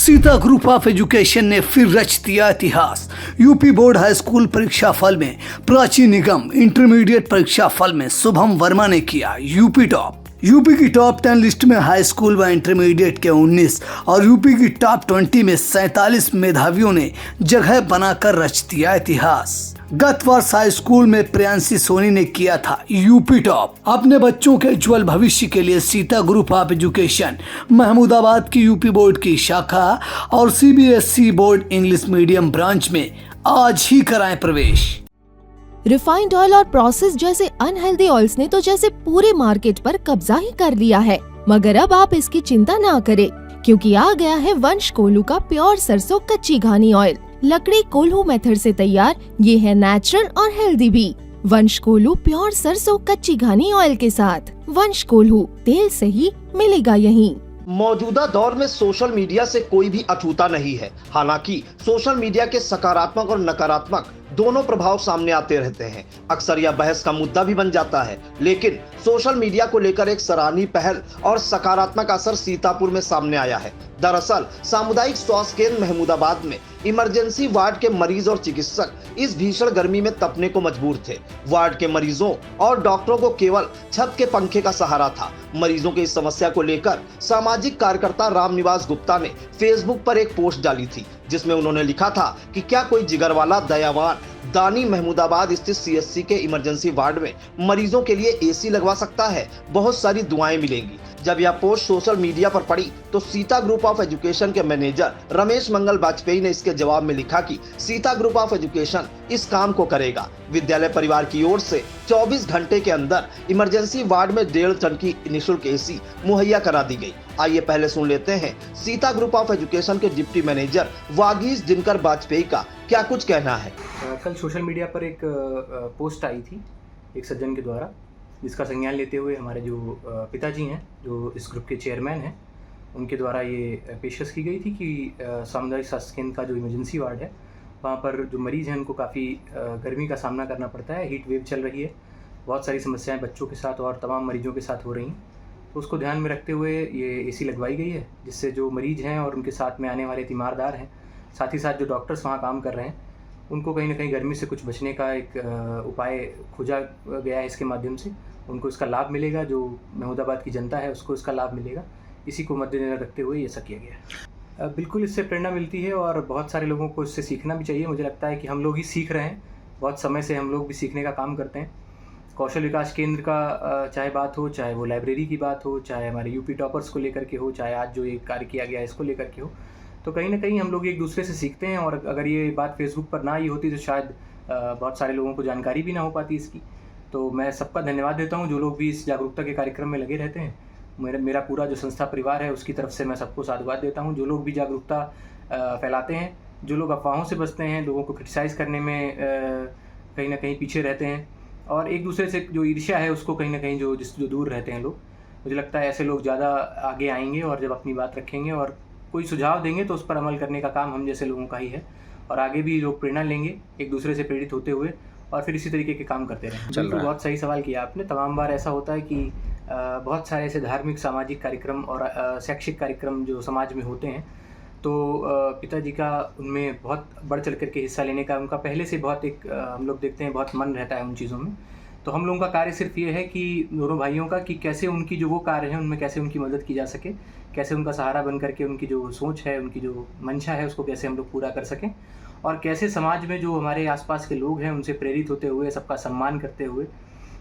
Sita group of education ने फिर रच दिया इतिहास। यूपी बोर्ड हाई स्कूल परीक्षा फल में प्राची निगम, इंटरमीडिएट परीक्षा फल में शुभम वर्मा ने किया यूपी टॉप। यूपी की टॉप 10 लिस्ट में हाई स्कूल व इंटरमीडिएट के 19 और यूपी की टॉप 20 में 47 मेधावियों ने जगह बनाकर रच दिया इतिहास। गत वर्ष हाई स्कूल में प्रियांशी सोनी ने किया था यूपी टॉप। अपने बच्चों के उज्जवल भविष्य के लिए Sita group of education Mahmudabad की यूपी बोर्ड की शाखा और CBSE board English medium branch में आज ही कराएं प्रवेश। रिफाइंड ऑयल और प्रोसेस जैसे अनहेल्दी ऑयल्स ने तो जैसे पूरे मार्केट पर कब्जा ही कर लिया है, मगर अब आप इसकी चिंता ना करें, क्योंकि आ गया है वंश कोल्हू का प्योर सरसों कच्ची घानी ऑयल। लकड़ी कोल्हू मेथड से तैयार, ये है नेचुरल और हेल्दी भी। वंश कोल्हू प्योर सरसों कच्ची घानी ऑयल के साथ। वंश कोल्हू, तेल सही मिलेगा यहीं। मौजूदा दौर में सोशल मीडिया से कोई भी अछूता नहीं है। हालांकि सोशल मीडिया के सकारात्मक और नकारात्मक दोनों प्रभाव सामने आते रहते हैं। अक्सर यह बहस का मुद्दा भी बन जाता है, लेकिन सोशल मीडिया को लेकर एक सराहनीय पहल और सकारात्मक असर सीतापुर में सामने आया है। दरअसल सामुदायिक स्वास्थ्य केंद्र महमूदाबाद में इमरजेंसी वार्ड के मरीज और चिकित्सक इस भीषण गर्मी में तपने को मजबूर थे। वार्ड के मरीजों और डॉक्टरों को केवल छत के पंखे का सहारा था। मरीजों की इस समस्या को लेकर सामाजिक कार्यकर्ता रामनिवास गुप्ता ने फेसबुक पर एक पोस्ट डाली थी, जिसमें उन्होंने लिखा था कि क्या कोई जिगरवाला दयावान दानी महमूदाबाद स्थित सीएससी के इमरजेंसी वार्ड में मरीजों के लिए एसी लगवा सकता है, बहुत सारी दुआएं मिलेंगी। जब यह पोस्ट सोशल मीडिया पर पड़ी तो सीता ग्रुप ऑफ एजुकेशन के मैनेजर रमेश मंगल वाजपेयी ने इसके जवाब में लिखा कि सीता ग्रुप ऑफ एजुकेशन इस काम को करेगा। विद्यालय परिवार की ओर से 24 घंटे के अंदर इमरजेंसी वार्ड में 1.5 टन की निःशुल्क एसी मुहैया करा दी गई। आइए पहले सुन लेते हैं सीता ग्रुप ऑफ एजुकेशन के डिप्टी मैनेजर वागीश दिनकर वाजपेयी का क्या कुछ कहना है। कल सोशल मीडिया पर एक पोस्ट आई थी एक सज्जन के द्वारा, जिसका संज्ञान लेते हुए हमारे जो पिताजी हैं, जो इस ग्रुप के चेयरमैन हैं, उनके द्वारा ये पेशकश की गई थी कि सामुदायिक स्वास्थ्य केंद्र का जो इमरजेंसी वार्ड है, वहाँ पर जो मरीज़ हैं उनको काफ़ी गर्मी का सामना करना पड़ता है। हीट वेव चल रही है, बहुत सारी समस्याएं बच्चों के साथ और तमाम मरीजों के साथ हो रही हैं। तो उसको ध्यान में रखते हुए ये एसी लगवाई गई है, जिससे जो मरीज़ हैं और उनके साथ में आने वाले तीमारदार हैं, साथ ही साथ जो डॉक्टर्स वहाँ काम कर रहे हैं, उनको कहीं ना कहीं गर्मी से कुछ बचने का एक उपाय खोजा गया है। इसके माध्यम से उनको इसका लाभ मिलेगा, जो महमूदाबाद की जनता है उसको इसका लाभ मिलेगा। इसी को मद्देनजर रखते हुए ये सब किया गया है। बिल्कुल इससे प्रेरणा मिलती है और बहुत सारे लोगों को इससे सीखना भी चाहिए। मुझे लगता है कि हम लोग ही सीख रहे हैं, बहुत समय से हम लोग भी सीखने का काम करते हैं। कौशल विकास केंद्र का चाहे बात हो, चाहे वो लाइब्रेरी की बात हो, चाहे हमारे यूपी टॉपर्स को लेकर के हो, चाहे आज जो ये कार्य किया गया है इसको लेकर के हो, तो कहीं ना कहीं हम लोग एक दूसरे से सीखते हैं। और अगर ये बात फेसबुक पर ना ही होती तो शायद बहुत सारे लोगों को जानकारी भी ना हो पाती इसकी। तो मैं सबका धन्यवाद देता हूँ जो लोग भी इस जागरूकता के कार्यक्रम में लगे रहते हैं। मेरा पूरा जो संस्था परिवार है उसकी तरफ से मैं सबको साधुवाद देता हूँ। जो लोग भी जागरूकता फैलाते हैं, जो लोग अफवाहों से बचते हैं, लोगों को क्रिटिसाइज़ करने में कहीं ना कहीं पीछे रहते हैं, और एक दूसरे से जो ईर्ष्या है उसको कहीं ना कहीं जो दूर रहते हैं लोग, मुझे लगता है ऐसे लोग ज़्यादा आगे आएंगे और जब अपनी बात रखेंगे और कोई सुझाव देंगे तो उस पर अमल करने का काम हम जैसे लोगों का ही है। और आगे भी लोग प्रेरणा लेंगे एक दूसरे से प्रेरित होते हुए और फिर इसी तरीके के काम करते रहें। बहुत सही सवाल किया आपने। तमाम बार ऐसा होता है कि बहुत सारे ऐसे धार्मिक सामाजिक कार्यक्रम और शैक्षिक कार्यक्रम जो समाज में होते हैं, तो पिताजी का उनमें बहुत बढ़ चढ़ करके हिस्सा लेने का उनका पहले से बहुत एक हम लोग देखते हैं बहुत मन रहता है उन चीज़ों में। तो हम लोगों का कार्य सिर्फ ये है कि दोनों भाइयों का कि कैसे उनकी जो वो कार्य है उनमें कैसे उनकी मदद की जा सके, कैसे उनका सहारा बन करके उनकी जो सोच है, उनकी जो मंशा है उसको कैसे हम लोग पूरा कर सकें, और कैसे समाज में जो हमारे आसपास के लोग हैं उनसे प्रेरित होते हुए, सबका सम्मान करते हुए,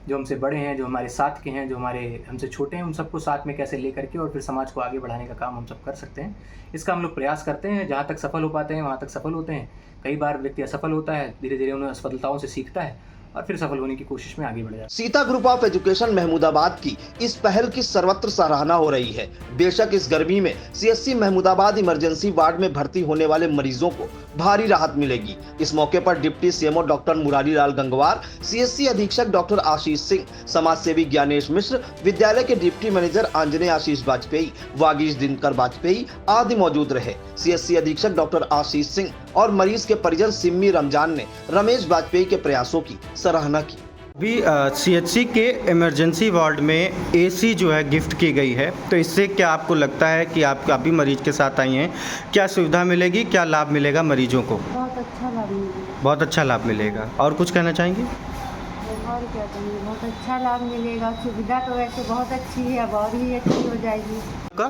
जो हमसे बड़े हैं, जो हमारे साथ के हैं, जो हमारे हमसे छोटे हैं, उन सबको साथ में कैसे ले करके और फिर समाज को आगे बढ़ाने का काम हम सब कर सकते हैं। इसका हम लोग प्रयास करते हैं। जहाँ तक सफल हो पाते हैं वहाँ तक सफल होते हैं। कई बार व्यक्ति असफल होता है, धीरे धीरे उन्हें असफलताओं से सीखता है और फिर सफल होने की कोशिश में आगे बढ़ जाता है। Sita group of education Mahmudabad की इस पहल की सर्वत्र सराहना हो रही है। बेशक इस गर्मी में सीएससी महमूदाबाद इमरजेंसी वार्ड में भर्ती होने वाले मरीजों को भारी राहत मिलेगी। इस मौके पर deputy CMO doctor Murari Lal Gangwar, CSC अधीक्षक डॉक्टर आशीष सिंह, समाज सेवी ज्ञानेश मिश्र, विद्यालय के डिप्टी मैनेजर आंजनेय आशीष वाजपेयी, वागीश दिनकर वाजपेयी आदि मौजूद रहे। सीएससी अधीक्षक डॉक्टर आशीष सिंह और मरीज के परिजन सिम्मी रमजान ने रमेश वाजपेयी के प्रयासों की सराहना की। अभी CHC के इमरजेंसी वार्ड में AC जो है गिफ्ट की गई है, तो इससे क्या आपको लगता है कि आप अभी मरीज के साथ आई हैं, क्या सुविधा मिलेगी, क्या लाभ मिलेगा मरीजों को? बहुत अच्छा लाभ मिलेगा। बहुत अच्छा लाभ मिलेगा। और कुछ कहना चाहेंगी? और क्या कहेंगे, बहुत अच्छा लाभ मिलेगा। सुविधा तो वैसे बहुत अच्छी है, अब और भी अच्छी हो जाएगी। आपका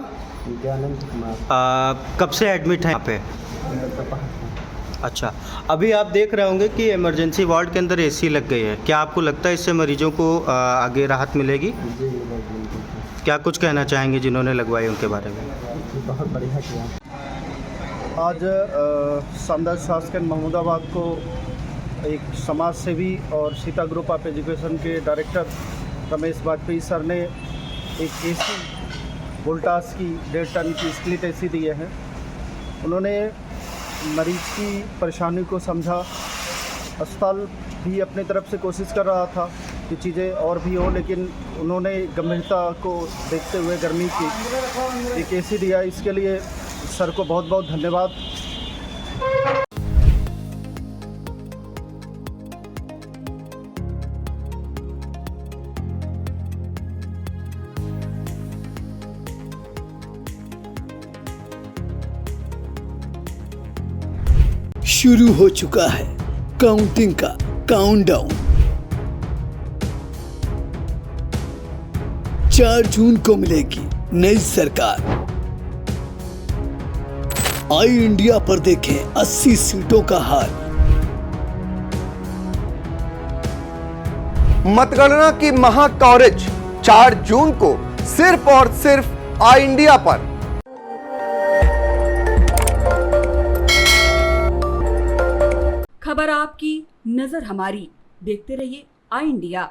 कब से एडमिट हैं यहाँ पे? अच्छा, अभी आप देख रहे होंगे कि इमरजेंसी वार्ड के अंदर AC लग गई है, क्या आपको लगता है इससे मरीजों को आगे राहत मिलेगी? क्या कुछ कहना चाहेंगे जिन्होंने लगवाई उनके बारे में? बहुत बढ़िया किया। आज सामुदायिक स्वास्थ्य केंद्र महमूदाबाद को एक समाज सेवी और सीता ग्रुप ऑफ एजुकेशन के डायरेक्टर रमेश वाजपेयी सर ने एक AC वोल्टास की 1.5 टन की स्प्लिट AC दिए हैं। उन्होंने मरीज की परेशानी को समझा। अस्पताल भी अपनी तरफ से कोशिश कर रहा था कि चीज़ें और भी हो, लेकिन उन्होंने गंभीरता को देखते हुए गर्मी की एक AC दिया। इसके लिए सर को बहुत बहुत धन्यवाद। शुरू हो चुका है काउंटिंग का काउंटडाउन। 4 जून को मिलेगी नई सरकार। आई इंडिया पर देखें 80 सीटों का हाल। मतगणना की महा कवरेज 4 जून को सिर्फ और सिर्फ आई इंडिया पर। खबर आपकी, नजर हमारी। देखते रहिए आई इंडिया।